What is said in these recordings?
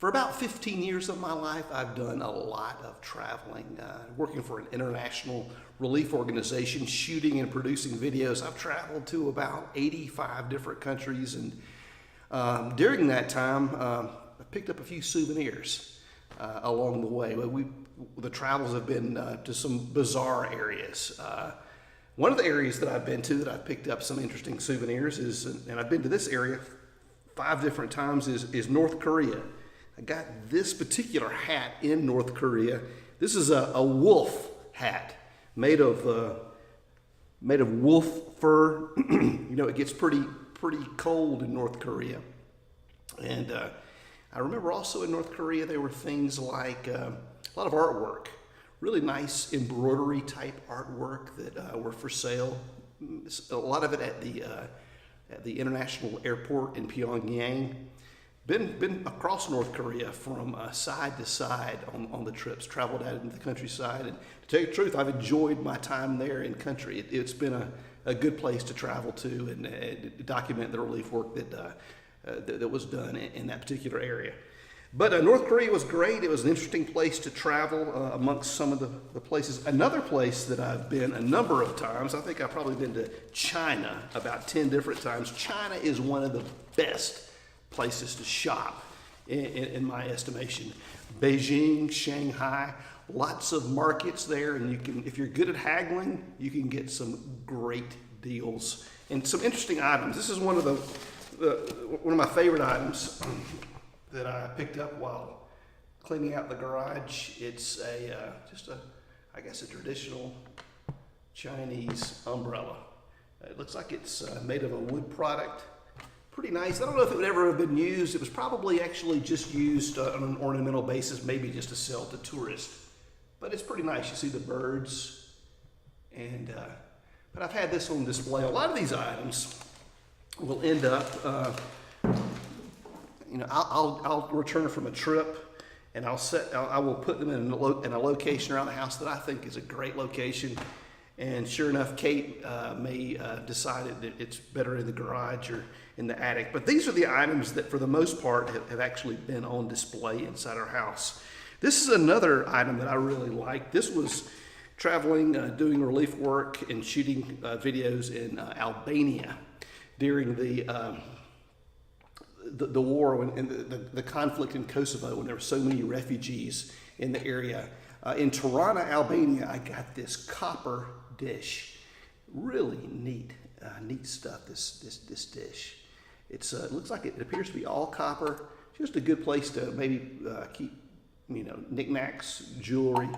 For about 15 years of my life, I've done a lot of traveling, working for an international relief organization, shooting and producing videos. I've traveled to about 85 different countries, and during that time, I picked up a few souvenirs along the way. The travels have been to some bizarre areas. One of the areas that I've been to that I've picked up some interesting souvenirs is, and I've been to this area 5 different times, is North Korea. I got this particular hat in North Korea. This is a wolf hat made of wolf fur. You know, it gets pretty cold in North Korea. And I remember also in North Korea there were things like a lot of artwork, really nice embroidery type artwork that were for sale. A lot of it at the international airport in Pyongyang. Been across North Korea from side to side on the trips, traveled out into the countryside, and to tell you the truth, I've enjoyed my time there in country. It's been a good place to travel to and document the relief work that was done in that particular area. But North Korea was great. It was an interesting place to travel amongst some of the places. Another place that I've been a number of times, I think I've probably been to China about 10 different times. China is one of the best places to shop in my estimation. Beijing, Shanghai, lots of markets there, and you can, if you're good at haggling, you can get some great deals and some interesting items. This is one of my favorite items that I picked up while cleaning out the garage. It's I guess a traditional Chinese umbrella. It looks like it's made of a wood product. Pretty nice. I don't know if it would ever have been used. It was probably actually just used on an ornamental basis, maybe just to sell to tourists. But it's pretty nice. You see the birds. And but I've had this on display. A lot of these items will end up, you know, I'll return from a trip, and I will put them in a location around the house that I think is a great location. And sure enough, Kate may decided that it's better in the garage or in the attic. But these are the items that, for the most part, have actually been on display inside our house. This is another item that I really like. This was traveling, doing relief work and shooting videos in Albania during the war and the conflict in Kosovo, when there were so many refugees in the area. In Tirana, Albania, I got this copper dish. Really neat stuff. This dish. It looks like it appears to be all copper. Just a good place to maybe keep, you know, knickknacks, jewelry.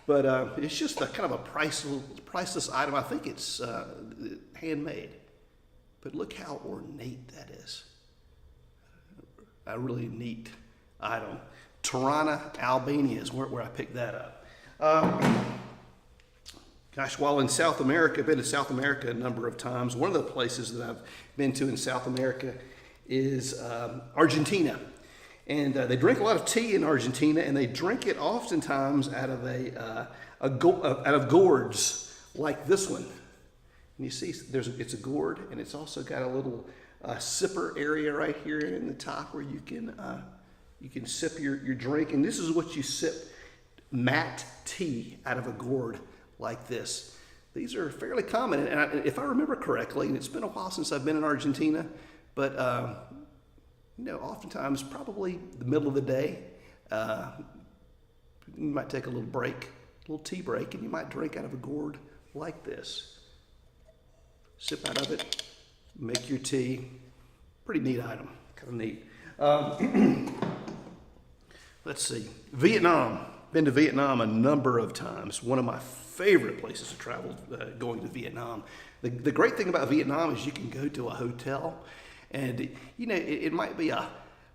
But it's just a kind of a priceless item. I think it's handmade. But look how ornate that is. A really neat item. Tirana, Albania is where I picked that up. Gosh, while in South America, I've been to South America a number of times. One of the places that I've been to in South America is Argentina. And they drink a lot of tea in Argentina, and they drink it oftentimes out of gourds like this one. And you see, it's a gourd, and it's also got a little sipper area right here in the top where you can sip your drink. And this is what you sip mat tea out of a gourd like this. These are fairly common, and if I remember correctly, and it's been a while since I've been in Argentina, but you know, oftentimes probably the middle of the day, you might take a little break, a little tea break, and you might drink out of a gourd like this. Sip out of it, make your tea. Pretty neat item, kind of neat. Let's see, Vietnam. Been to Vietnam a number of times. One of my favorite places to travel, going to Vietnam. The great thing about Vietnam is you can go to a hotel, and you know, it might be a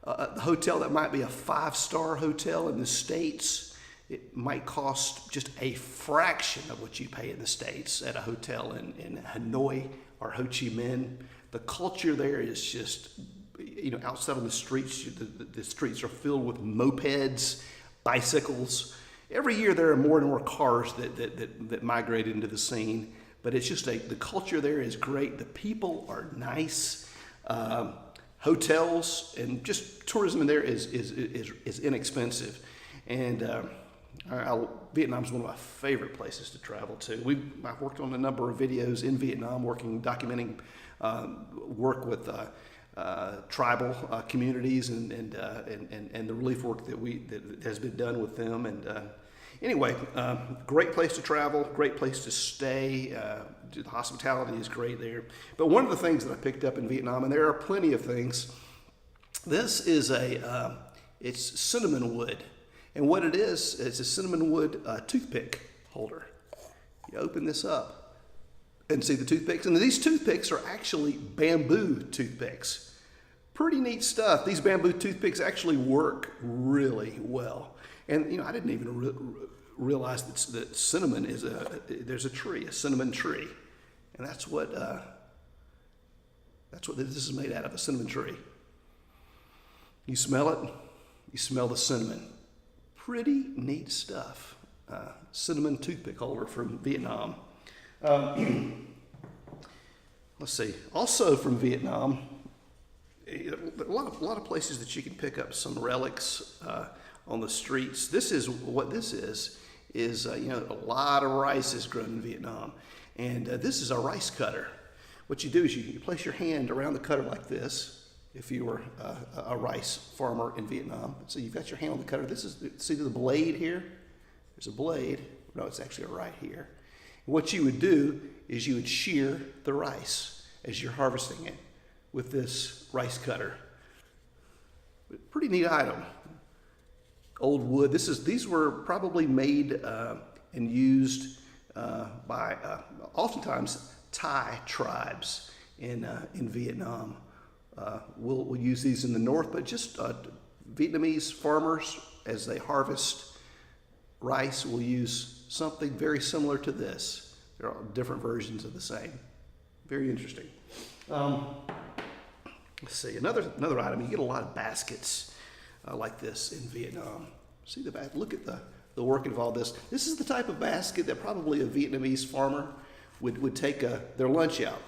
hotel that might be a 5-star hotel in the States. It might cost just a fraction of what you pay in the States at a hotel in Hanoi or Ho Chi Minh. The culture there is just, you know, outside on the streets, the streets are filled with mopeds, bicycles. Every year there are more and more cars that migrate into the scene, but it's just the culture there is great. The people are nice. hotels, and just tourism in there is inexpensive. And Vietnam is one of my favorite places to travel to. I've worked on a number of videos in Vietnam, documenting work with tribal communities and the relief work that has been done with them. And anyway, great place to travel, great place to stay. The hospitality is great there. But one of the things that I picked up in Vietnam, and there are plenty of things, this is it's cinnamon wood. And what it is, it's a cinnamon wood toothpick holder. You open this up and see the toothpicks. And these toothpicks are actually bamboo toothpicks. Pretty neat stuff. These bamboo toothpicks actually work really well. And I didn't even realize that cinnamon there's a tree, a cinnamon tree. And that's what this is made out of, a cinnamon tree. You smell it, you smell the cinnamon. Pretty neat stuff. Cinnamon toothpick holder from Vietnam. Let's see. Also from Vietnam, a lot of places that you can pick up some relics on the streets. This is a lot of rice is grown in Vietnam, and this is a rice cutter. What you do is you place your hand around the cutter like this. If you were a rice farmer in Vietnam, so you've got your hand on the cutter. See the blade here? There's a blade. No, it's actually right here. And what you would do is you would shear the rice as you're harvesting it with this rice cutter. Pretty neat item. Old wood. These were probably made and used by oftentimes Thai tribes in Vietnam. We'll use these in the north, but just Vietnamese farmers, as they harvest rice, will use something very similar to this. There are different versions of the same. Very interesting. Let's see, another item. You get a lot of baskets like this in Vietnam. See the basket? Look at the work involved. This is the type of basket that probably a Vietnamese farmer would take their lunch out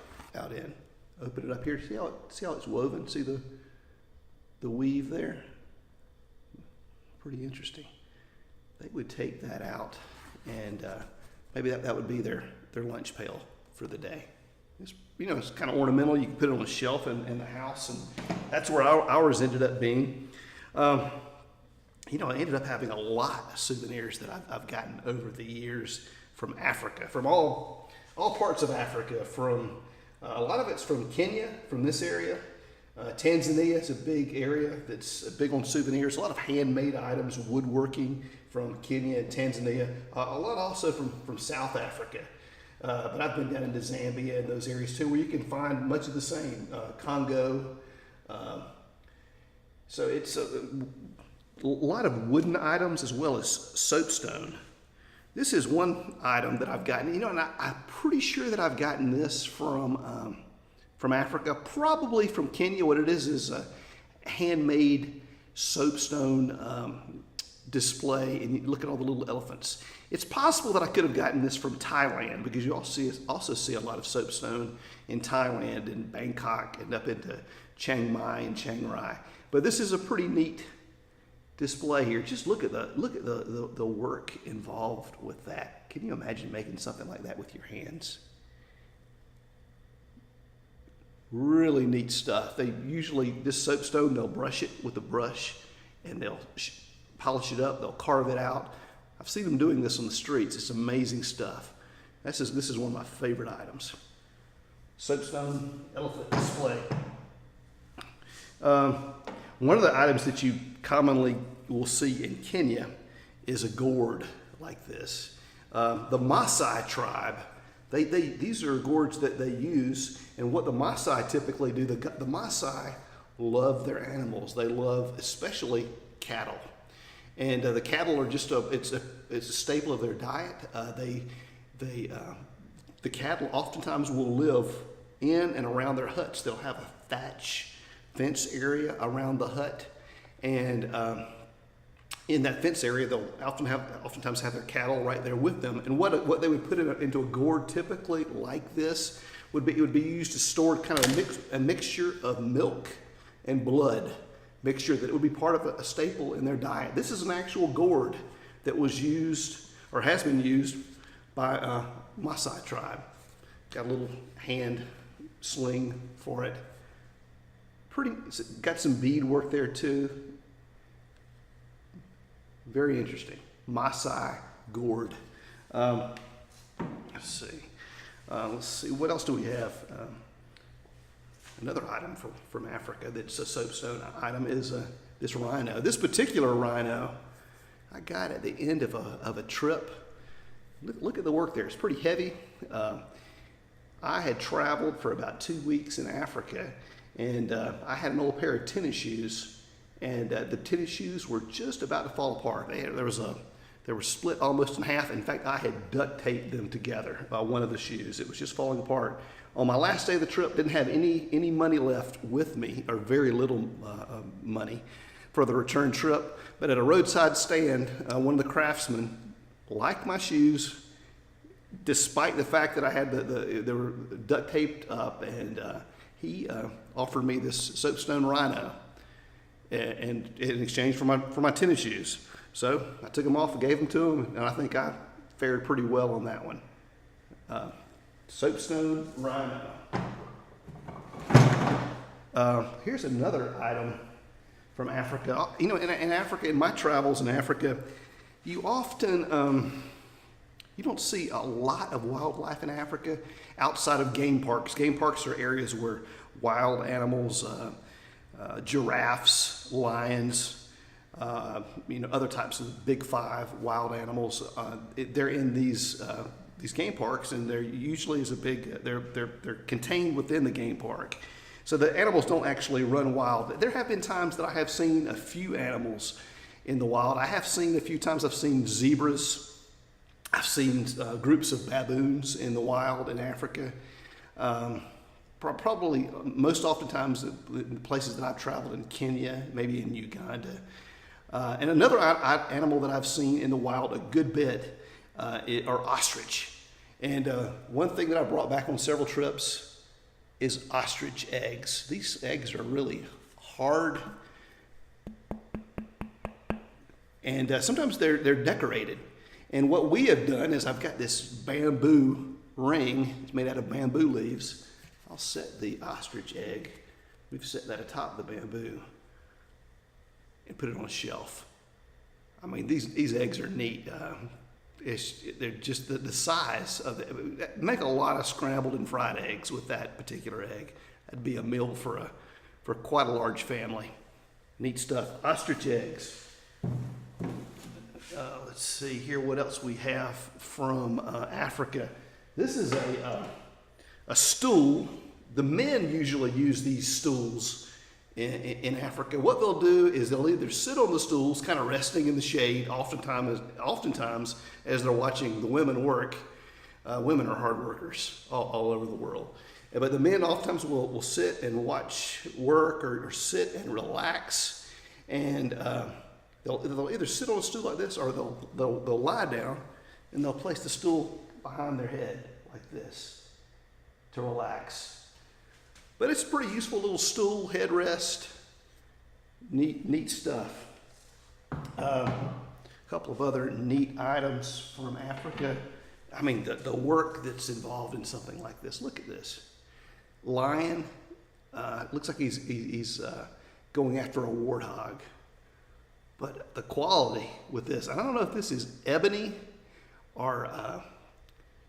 in. Open it up here. See how it's woven? See the weave there? Pretty interesting. They would take that out, and maybe that would be their lunch pail for the day. It's kind of ornamental. You can put it on a shelf in the house, and that's where ours ended up being. I ended up having a lot of souvenirs that I've gotten over the years from Africa, from all parts of Africa, from a lot of it's from Kenya, from this area. Tanzania is a big area that's big on souvenirs. A lot of handmade items, woodworking from Kenya and Tanzania. A lot also from South Africa. But I've been down into Zambia and those areas too, where you can find much of the same. Congo. So it's a lot of wooden items as well as soapstone. This is one item that I've gotten, and I'm pretty sure that I've gotten this from Africa, probably from Kenya. What it is a handmade soapstone display, and you look at all the little elephants. It's possible that I could have gotten this from Thailand, because you also see a lot of soapstone in Thailand and Bangkok and up into Chiang Mai and Chiang Rai. But this is a pretty neat display here. Just look at the work involved with that. Can you imagine making something like that with your hands? Really neat stuff. This soapstone, they'll brush it with a brush, and they'll polish it up. They'll carve it out. I've seen them doing this on the streets. It's amazing stuff. This is one of my favorite items. Soapstone elephant display. One of the items that you commonly will see in Kenya is a gourd like this. The Masai tribe, these are gourds that they use, and what the Masai typically do, the Masai love their animals. They love especially cattle, and the cattle are it's a staple of their diet. The cattle oftentimes will live in and around their huts. They'll have a thatch fence area around the hut, and in that fence area, they'll oftentimes have their cattle right there with them. And what they would put into a gourd, typically like this, would be used to store kind of a mixture of milk and blood mixture that it would be part of a staple in their diet. This is an actual gourd that was used or has been used by Maasai tribe. Got a little hand sling for it. Got some bead work there too. Very interesting. Maasai gourd. Let's see. What else do we have? Another item from Africa that's a soapstone item is this rhino. This particular rhino, I got at the end of a trip. Look at the work there. It's pretty heavy. I had traveled for about 2 weeks in Africa, and I had an old pair of tennis shoes, and the tennis shoes were just about to fall apart. They were split almost in half. In fact, I had duct taped them together by one of the shoes. It was just falling apart. On my last day of the trip, didn't have any money left with me, or very little money for the return trip. But at a roadside stand, one of the craftsmen liked my shoes, despite the fact that I had they were duct taped up, and he offered me this soapstone rhino, and in exchange for my tennis shoes. So I took them off and gave them to him, and I think I fared pretty well on that one. Soapstone rhino. Here's another item from Africa. You know, in Africa, in my travels in Africa, you often you don't see a lot of wildlife in Africa outside of game parks. Game parks are areas where wild animals, giraffes, lions, other types of big five wild animals. They're in these game parks, and there usually is a big. They're contained within the game park, so the animals don't actually run wild. There have been times that I have seen a few animals in the wild. I've seen zebras. I've seen groups of baboons in the wild in Africa. Probably most oftentimes in places that I've traveled in Kenya, maybe in Uganda. And another animal that I've seen in the wild a good bit are ostrich. And one thing that I brought back on several trips is ostrich eggs. These eggs are really hard, and sometimes they're decorated. And what we have done is I've got this bamboo ring. It's made out of bamboo leaves. I'll set the ostrich egg. We've set that atop the bamboo and put it on a shelf. I mean, these eggs are neat. They're just the size of it. Make a lot of scrambled and fried eggs with that particular egg. That'd be a meal for quite a large family. Neat stuff. Ostrich eggs. Let's see here what else we have from Africa. This is a stool. The men usually use these stools in Africa. What they'll do is they'll either sit on the stools, kind of resting in the shade, oftentimes as they're watching the women work. Women are hard workers all over the world. But the men oftentimes will sit and watch work or sit and relax. And they'll either sit on a stool like this, or they'll lie down and they'll place the stool behind their head like this to relax. But it's a pretty useful little stool, headrest, neat stuff. A couple of other neat items from Africa. I mean, the work that's involved in something like this. Look at this. Lion, looks like he's going after a warthog. But the quality with this, I don't know if this is ebony or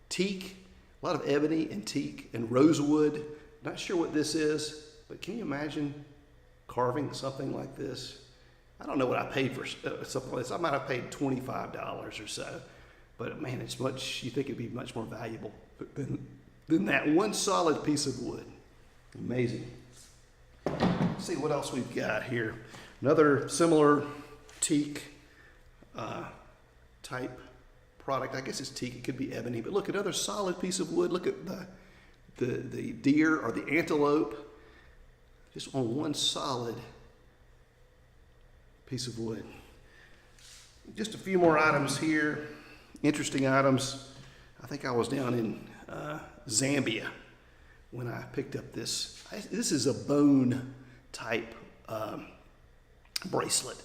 teak. A lot of ebony and teak and rosewood. Not sure what this is, but can you imagine carving something like this? I don't know what I paid for something like this. I might have paid $25 or so. But man, you think it'd be much more valuable than that one solid piece of wood. Amazing. Let's see what else we've got here. Another similar teak type product. I guess it's teak. It could be ebony. But look, another solid piece of wood. Look at the deer or the antelope just on one solid piece of wood. Just a few more items here. Interesting items. I think I was down in Zambia when I picked up this. This is a bone type bracelet.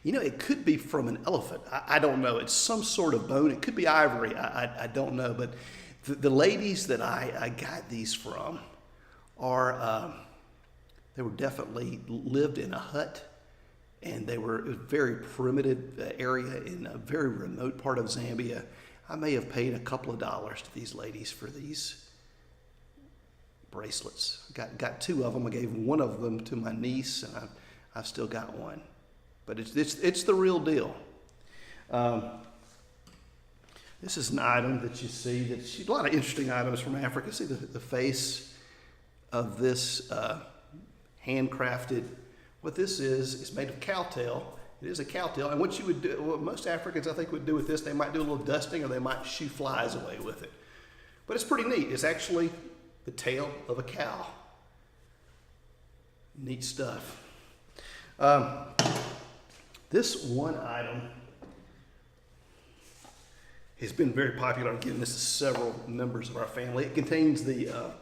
You know, it could be from an elephant. I don't know. It's some sort of bone. It could be ivory. I don't know. But the ladies that I got these from are, they were definitely lived in a hut, and it was a very primitive area in a very remote part of Zambia. I may have paid a couple of dollars to these ladies for these bracelets. Got two of them. I gave one of them to my niece, and I've still got one. But it's the real deal. This is an item that you see. That's a lot of interesting items from Africa. See the face of this handcrafted. What this is made of cowtail. It is a cowtail. And what you would do, what most Africans I think would do with this, they might do a little dusting or they might shoo flies away with it. But it's pretty neat. It's actually the tail of a cow. Neat stuff. This one item has been very popular. Again, this is several members of our family. It contains the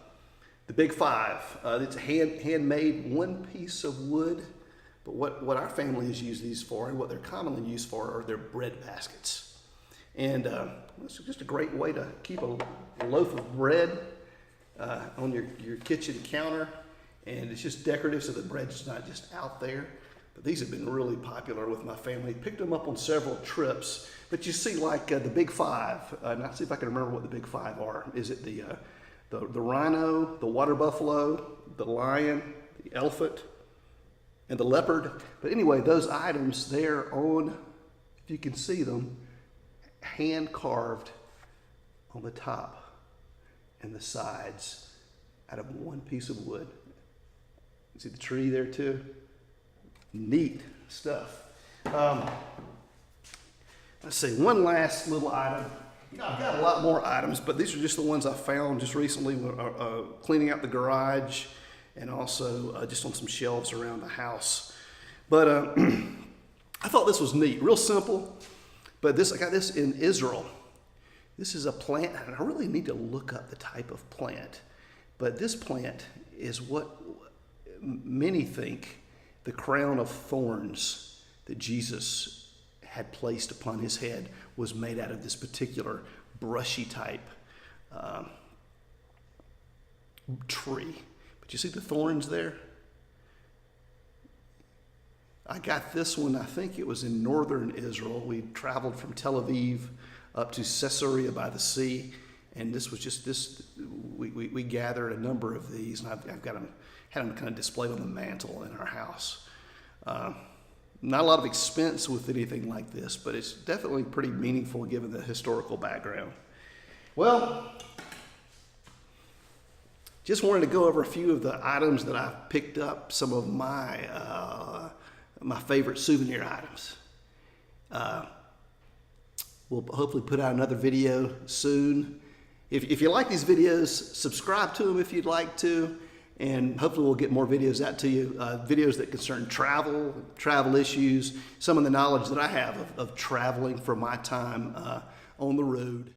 Big Five. It's a handmade one piece of wood, but what our family has used these for and what they're commonly used for are their bread baskets. And it's just a great way to keep a loaf of bread on your kitchen counter, and it's just decorative so the bread's not just out there. But these have been really popular with my family. Picked them up on several trips. But you see, like the Big Five. Now, see if I can remember what the Big Five are. Is it the rhino, the water buffalo, the lion, the elephant, and the leopard? But anyway, those items there on, if you can see them, hand carved on the top and the sides out of one piece of wood. You see the tree there too? Neat stuff. Let's see, one last little item. You know, I've got a lot more items, but these are just the ones I found just recently cleaning out the garage and also just on some shelves around the house. But I thought this was neat, real simple. But I got this in Israel. This is a plant, and I really need to look up the type of plant. But this plant is what many think the crown of thorns that Jesus had placed upon his head was made out of this particular brushy type tree. But you see the thorns there? I got this one, I think it was in northern Israel. We traveled from Tel Aviv up to Caesarea by the sea, and this was just this. We gathered a number of these, and I've got them, had them kind of displayed on the mantle in our house. Not a lot of expense with anything like this, but it's definitely pretty meaningful given the historical background. Well, just wanted to go over a few of the items that I've picked up, some of my favorite souvenir items. We'll hopefully put out another video soon. If you like these videos, subscribe to them if you'd like to, and hopefully we'll get more videos out to you, videos that concern travel issues, some of the knowledge that I have of traveling from my time on the road.